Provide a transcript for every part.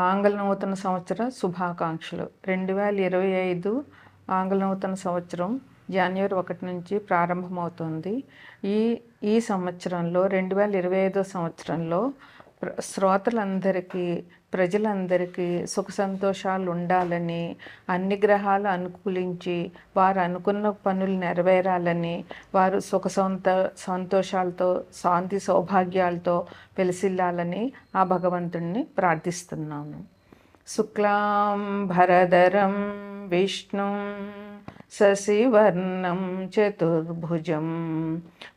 ఆంగ్ల నూతన సంవత్సర శుభాకాంక్షలు. 2025 ఆంగ్ల నూతన సంవత్సరం జనవరి 1 నుంచి ప్రారంభమవుతుంది. ఈ ఈ సంవత్సరంలో 2025 సంవత్సరంలో శ్రోతలందరికీ, ప్రజలందరికీ సుఖ సంతోషాలు ఉండాలని, అన్ని గ్రహాలు అనుకూలించి వారు అనుకున్న పనులు నెరవేరాలని, వారు సంతోషాలతో, శాంతి సౌభాగ్యాలతో వెలసిల్లాలని ఆ భగవంతుణ్ణి ప్రార్థిస్తున్నాను. శుక్లాం భరధరం విష్ణుం శశివర్ణం చతుర్భుజం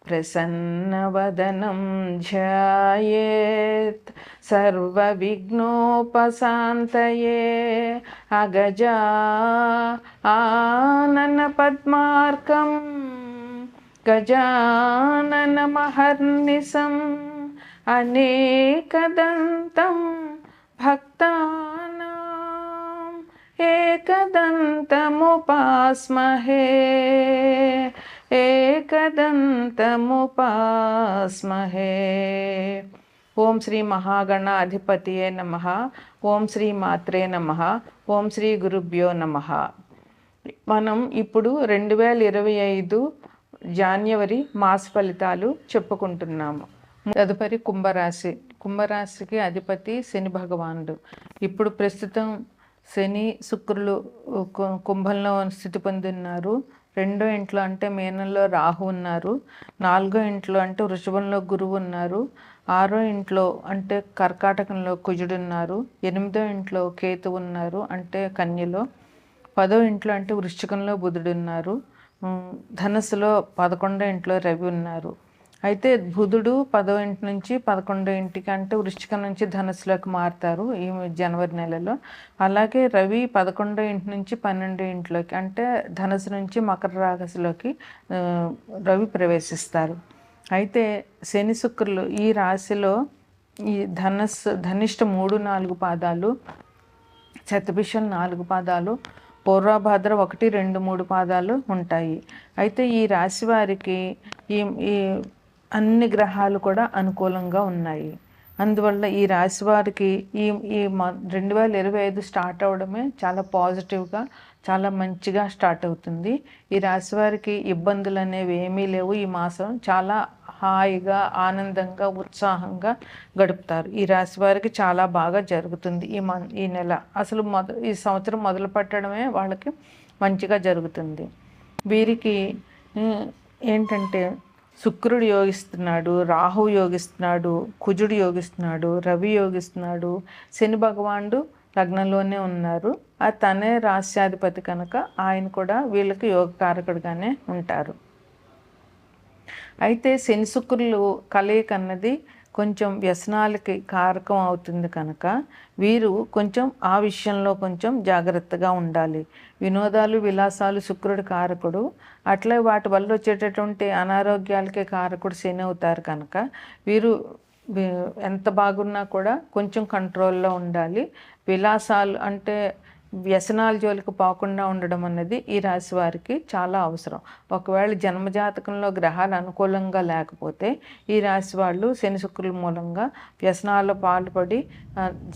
ప్రసన్నవదనం ధ్యాయేత్ సర్వవిఘ్నోపశాంతయే. అగజా ఆనన పద్మార్కం గజాననమహర్నిశం అనేకదంతం భక్తానాం ఏకదంతముపాస్మహే. ఓం శ్రీ మహాగణాధిపతియే నమః. ఓం శ్రీ మాత్రే నమః. ఓం శ్రీ గురుభ్యో నమః. మనం ఇప్పుడు 2025 జనవరి మాస ఫలితాలు చెప్పుకుంటున్నాము. తదుపరి కుంభరాశికి అధిపతి శని భగవానుడు. ఇప్పుడు ప్రస్తుతం శని శుక్రులు కుంభంలో స్థితి పొందిన్నారు. 2వ ఇంట్లో అంటే మీనంలో రాహు ఉన్నారు. 4వ ఇంట్లో అంటే వృషభంలో గురువు ఉన్నారు. 6వ ఇంట్లో అంటే కర్కాటకంలో కుజుడు ఉన్నారు. 8వ ఇంట్లో కేతు ఉన్నారు అంటే కన్యలో. 10వ ఇంట్లో అంటే వృశ్చికంలో బుధుడు ఉన్నారు. ధనుస్సులో 11వ ఇంట్లో రవి ఉన్నారు. అయితే బుధుడు 10వ ఇంటి నుంచి 11వ ఇంటికి అంటే వృశ్చికం నుంచి ధనుస్సులోకి మారుతారు ఈ జనవరి నెలలో. అలాగే రవి 11వ ఇంటి నుంచి 12వ ఇంట్లోకి అంటే ధనుసు నుంచి మకర రాశిలోకి రవి ప్రవేశిస్తారు. అయితే శని శుక్రులు ఈ రాశిలో ఈ ధనిష్ట 3-4 పాదాలు, శతభిషం 4 పాదాలు, పూర్వభాద్ర 1, 2, 3 పాదాలు ఉంటాయి. అయితే ఈ రాశి వారికి ఈ అన్ని గ్రహాలు కూడా అనుకూలంగా ఉన్నాయి. అందువల్ల ఈ రాశి వారికి ఈ 2025 స్టార్ట్ అవ్వడమే చాలా పాజిటివ్గా, చాలా మంచిగా స్టార్ట్ అవుతుంది. ఈ రాశి వారికి ఇబ్బందులు అనేవి ఏమీ లేవు. ఈ మాసం చాలా హాయిగా, ఆనందంగా, ఉత్సాహంగా గడుపుతారు. ఈ రాశి వారికి చాలా బాగా జరుగుతుంది ఈ నెల. అసలు ఈ సంవత్సరం మొదలు పెట్టడమే వాళ్ళకి మంచిగా జరుగుతుంది. వీరికి ఏంటంటే శుక్రుడు యోగిస్తున్నాడు, రాహు యోగిస్తున్నాడు, కుజుడు యోగిస్తున్నాడు, రవి యోగిస్తున్నాడు, శని భగవానుడు లగ్నంలోనే ఉన్నారు. తనే రాశ్యాధిపతి కనుక ఆయన కూడా వీళ్ళకి యోగకారకుడుగానే ఉంటారు. అయితే శని శుక్రులు కలయిక అన్నది కొంచెం వ్యసనాలకి కారకం అవుతుంది కనుక వీరు కొంచెం ఆ విషయంలో కొంచెం జాగ్రత్తగా ఉండాలి. వినోదాలు, విలాసాలు శుక్రుడి కారకుడు. అట్లే వాటి వల్ల వచ్చేటటువంటి అనారోగ్యాలకే కారకుడు శని అవుతారు కనుక వీరు ఎంత బాగున్నా కూడా కొంచెం కంట్రోల్లో ఉండాలి. విలాసాలు అంటే వ్యసనాల జోలికి పోకుండా ఉండడం అన్నది ఈ రాశి వారికి చాలా అవసరం. ఒకవేళ జన్మజాతకంలో గ్రహాలు అనుకూలంగా లేకపోతే ఈ రాశి వాళ్ళు శని శుక్రుల మూలంగా వ్యసనాల్లో పాల్పడి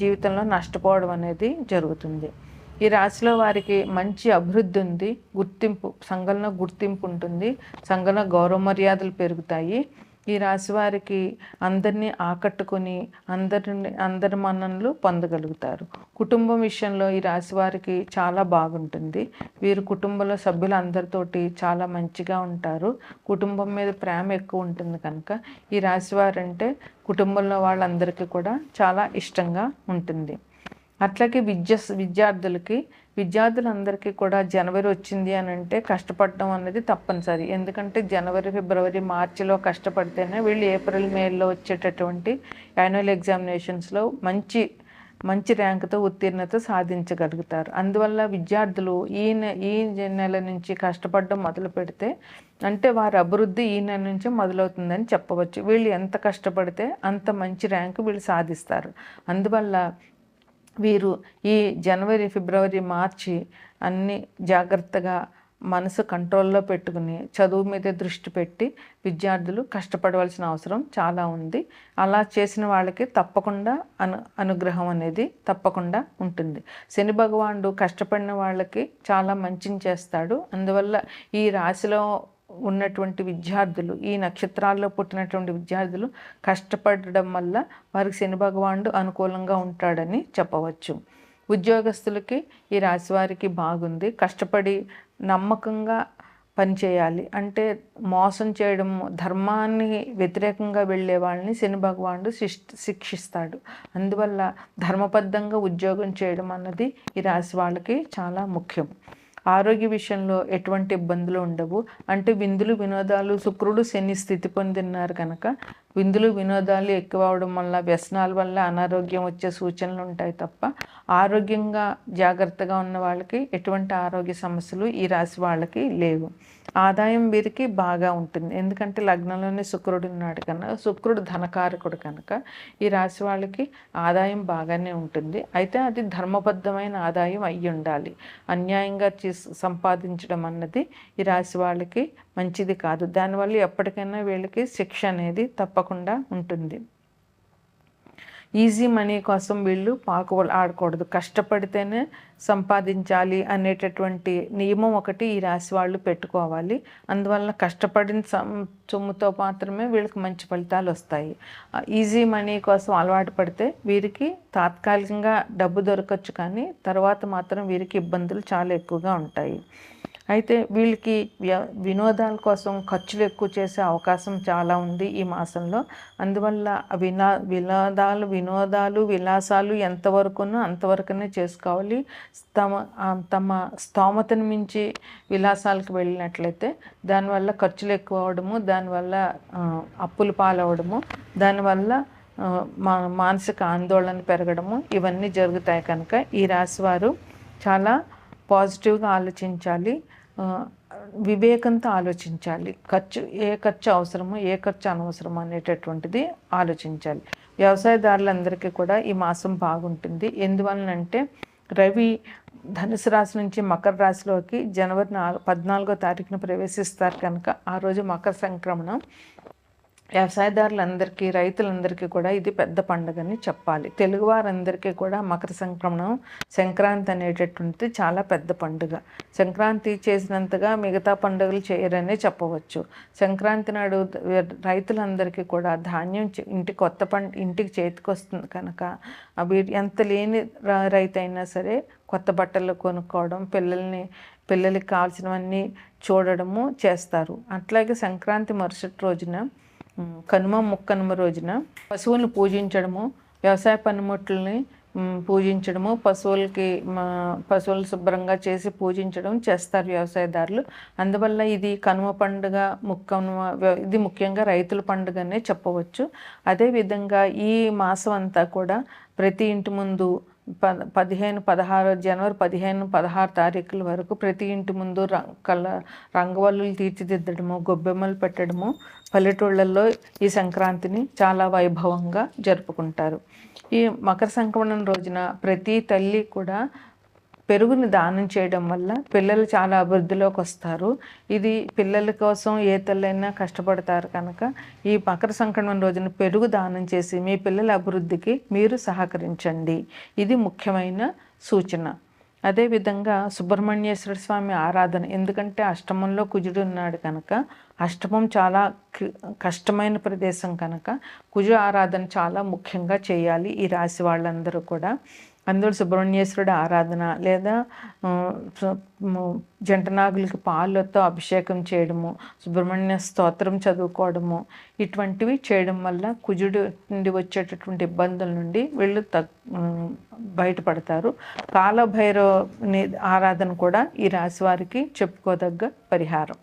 జీవితంలో నష్టపోవడం అనేది జరుగుతుంది. ఈ రాశిలో వారికి మంచి అభివృద్ధి ఉంది, సంఘంలో గుర్తింపు ఉంటుంది, సంఘంలో గౌరవ మర్యాదలు పెరుగుతాయి. ఈ రాశి వారికి అందరినీ ఆకట్టుకొని అందరి మన్ననలు పొందగలుగుతారు. కుటుంబం విషయంలో ఈ రాశి వారికి చాలా బాగుంటుంది. వీరు కుటుంబంలో సభ్యులు అందరితోటి చాలా మంచిగా ఉంటారు. కుటుంబం మీద ప్రేమ ఎక్కువ ఉంటుంది కనుక ఈ రాశి వారంటే కుటుంబంలో వాళ్ళందరికీ కూడా చాలా ఇష్టంగా ఉంటుంది. అట్లాగే విద్యార్థులందరికీ కూడా జనవరి వచ్చింది అని అంటే కష్టపడడం అనేది తప్పనిసరి. ఎందుకంటే జనవరి, ఫిబ్రవరి, మార్చిలో కష్టపడితేనే వీళ్ళు ఏప్రిల్, మేలో వచ్చేటటువంటి యాన్యువల్ ఎగ్జామినేషన్స్లో మంచి ర్యాంకుతో ఉత్తీర్ణత సాధించగలుగుతారు. అందువల్ల విద్యార్థులు ఈ నెల నుంచి కష్టపడడం మొదలు పెడితే అంటే వారి అభివృద్ధి ఈ నెల నుంచి మొదలవుతుందని చెప్పవచ్చు. వీళ్ళు ఎంత కష్టపడితే అంత మంచి ర్యాంకు వీళ్ళు సాధిస్తారు. అందువల్ల వీరు ఈ జనవరి, ఫిబ్రవరి, మార్చి అన్ని జాగ్రత్తగా మనసు కంట్రోల్లో పెట్టుకుని చదువు మీద దృష్టి పెట్టి విద్యార్థులు కష్టపడవలసిన అవసరం చాలా ఉంది. అలా చేసిన వాళ్ళకి తప్పకుండా అనుగ్రహం అనేది తప్పకుండా ఉంటుంది. శని భగవానుడు కష్టపడిన వాళ్ళకి చాలా మంచిని చేస్తాడు. అందువల్ల ఈ రాశిలో ఉన్నటువంటి విద్యార్థులు, ఈ నక్షత్రాల్లో పుట్టినటువంటి విద్యార్థులు కష్టపడడం వల్ల వారికి శని భగవానుడు అనుకూలంగా ఉంటాడని చెప్పవచ్చు. ఉద్యోగస్తులకి ఈ రాశి వారికి బాగుంది. కష్టపడి నమ్మకంగా పనిచేయాలి. అంటే మోసం చేయడం, ధర్మాన్ని వ్యతిరేకంగా వెళ్ళే వాళ్ళని శని భగవానుడు శిక్షిస్తాడు. అందువల్ల ధర్మబద్ధంగా ఉద్యోగం చేయడం అన్నది ఈ రాశి వాళ్ళకి చాలా ముఖ్యం. ఆరోగ్య విషయంలో ఎటువంటి ఇబ్బందులు ఉండవు. అంటే విందులు వినోదాలు, శుక్రుడు శని స్థితి పొందినారు కనుక విందులు వినోదాలు ఎక్కువ అవడం వల్ల, వ్యసనాల వల్ల అనారోగ్యం వచ్చే సూచనలు ఉంటాయి తప్ప ఆరోగ్యంగా జాగ్రత్తగా ఉన్న వాళ్ళకి ఎటువంటి ఆరోగ్య సమస్యలు ఈ రాశి వాళ్ళకి లేవు. ఆదాయం వీరికి బాగా ఉంటుంది. ఎందుకంటే లగ్నంలోనే శుక్రుడు ఉన్నాడు కనుక, శుక్రుడు ధనకారకుడు కనుక ఈ రాశి వాళ్ళకి ఆదాయం బాగానే ఉంటుంది. అయితే అది ధర్మబద్ధమైన ఆదాయం అయ్యి ఉండాలి. అన్యాయంగా సంపాదించడం అన్నది ఈ రాశి వాళ్ళకి మంచిది కాదు. దానివల్ల ఎప్పటికైనా వీళ్ళకి శిక్ష అనేది తప్పకుండా ఉంటుంది. ఈజీ మనీ కోసం వీళ్ళు పాకులు ఆడకూడదు. కష్టపడితేనే సంపాదించాలి అనేటటువంటి నియమం ఒకటి ఈ రాశి వాళ్ళు పెట్టుకోవాలి. అందువల్ల కష్టపడిన సొమ్ముతో మాత్రమే వీళ్ళకి మంచి ఫలితాలు వస్తాయి. ఈజీ మనీ కోసం అలవాటు పడితే వీరికి తాత్కాలికంగా డబ్బు దొరకచ్చు, కానీ తర్వాత మాత్రం వీరికి ఇబ్బందులు చాలా ఎక్కువగా ఉంటాయి. అయితే వీళ్ళకి వినోదాల కోసం ఖర్చులు ఎక్కువ చేసే అవకాశం చాలా ఉంది ఈ మాసంలో. అందువల్ల వినోదాలు విలాసాలు ఎంతవరకునో అంతవరకునే చేసుకోవాలి. తమ స్తోమతను మించి విలాసాలకు వెళ్ళినట్లయితే దానివల్ల ఖర్చులు ఎక్కువ అవడము, దానివల్ల అప్పులు పాలవడము, దానివల్ల మానసిక ఆందోళన పెరగడము ఇవన్నీ జరుగుతాయి. కనుక ఈ రాశి వారు చాలా పాజిటివ్గా ఆలోచించాలి, వివేకంతో ఆలోచించాలి. ఏ ఖర్చు అవసరమో ఏ ఖర్చు అనవసరమో అనేటటువంటిది ఆలోచించాలి. వ్యవసాయదారులందరికీ కూడా ఈ మాసం బాగుంటుంది. ఎందువలనంటే రవి ధనుసు రాశి నుంచి మకర రాశిలోకి జనవరి 14వ తారీఖున ప్రవేశిస్తారు కనుక ఆ రోజు మకర సంక్రమణం. వ్యవసాయదారులందరికీ, రైతులందరికీ కూడా ఇది పెద్ద పండుగని చెప్పాలి. తెలుగువారందరికీ కూడా మకర సంక్రమణం, సంక్రాంతి అనేటటువంటిది చాలా పెద్ద పండుగ. సంక్రాంతి చేసినంతగా మిగతా పండుగలు చేయరనే చెప్పవచ్చు. సంక్రాంతి నాడు రైతులందరికీ కూడా ధాన్యం ఇంటికి చేతికి వస్తుంది కనుక అవి ఎంత లేని రైతు అయినా సరే కొత్త బట్టలు కొనుక్కోవడం, పిల్లలకి కావాల్సినవన్నీ చూడడము చేస్తారు. అట్లాగే సంక్రాంతి మరుసటి రోజున ముక్కనుమ రోజున పశువులను పూజించడము, వ్యవసాయ పనిముట్లని పూజించడము, పశువులు శుభ్రంగా చేసి పూజించడం చేస్తారు వ్యవసాయదారులు. అందువల్ల ఇది కనుమ పండుగ, ఇది ముఖ్యంగా రైతుల పండుగనే చెప్పవచ్చు. అదేవిధంగా ఈ మాసం అంతా కూడా ప్రతి ఇంటి ముందు జనవరి 15-16 తారీఖుల వరకు ప్రతి ఇంటి ముందు రంగవల్లులు తీర్చిదిద్దడము, గొబ్బెమ్మలు పెట్టడము పల్లెటూళ్ళల్లో ఈ సంక్రాంతిని చాలా వైభవంగా జరుపుకుంటారు. ఈ మకర సంక్రమణం రోజున ప్రతి తల్లి కూడా పెరుగుని దానం చేయడం వల్ల పిల్లలు చాలా అభివృద్ధిలోకి వస్తారు. ఇది పిల్లల కోసం ఏ తల్లైనా కష్టపడతారు కనుక ఈ మకర సంక్రమణం రోజున పెరుగు దానం చేసి మీ పిల్లల అభివృద్ధికి మీరు సహకరించండి. ఇది ముఖ్యమైన సూచన. అదేవిధంగా సుబ్రహ్మణ్యేశ్వర స్వామి ఆరాధన, ఎందుకంటే అష్టమంలో కుజుడు ఉన్నాడు కనుక అష్టమం చాలా కష్టమైన ప్రదేశం కనుక కుజు ఆరాధన చాలా ముఖ్యంగా చేయాలి ఈ రాశి వాళ్ళందరూ కూడా. అందులో సుబ్రహ్మణ్యేశ్వరుడు ఆరాధన లేదా జంటనాగులకి పాలతో అభిషేకం చేయడము, సుబ్రహ్మణ్య స్తోత్రం చదువుకోవడము ఇటువంటివి చేయడం వల్ల కుజుడు నుండి వచ్చేటటువంటి ఇబ్బందుల నుండి వీళ్ళు బయటపడతారు. కాలభైరవ ఆరాధన కూడా ఈ రాశి వారికి చెప్పుకోదగ్గ పరిహారం.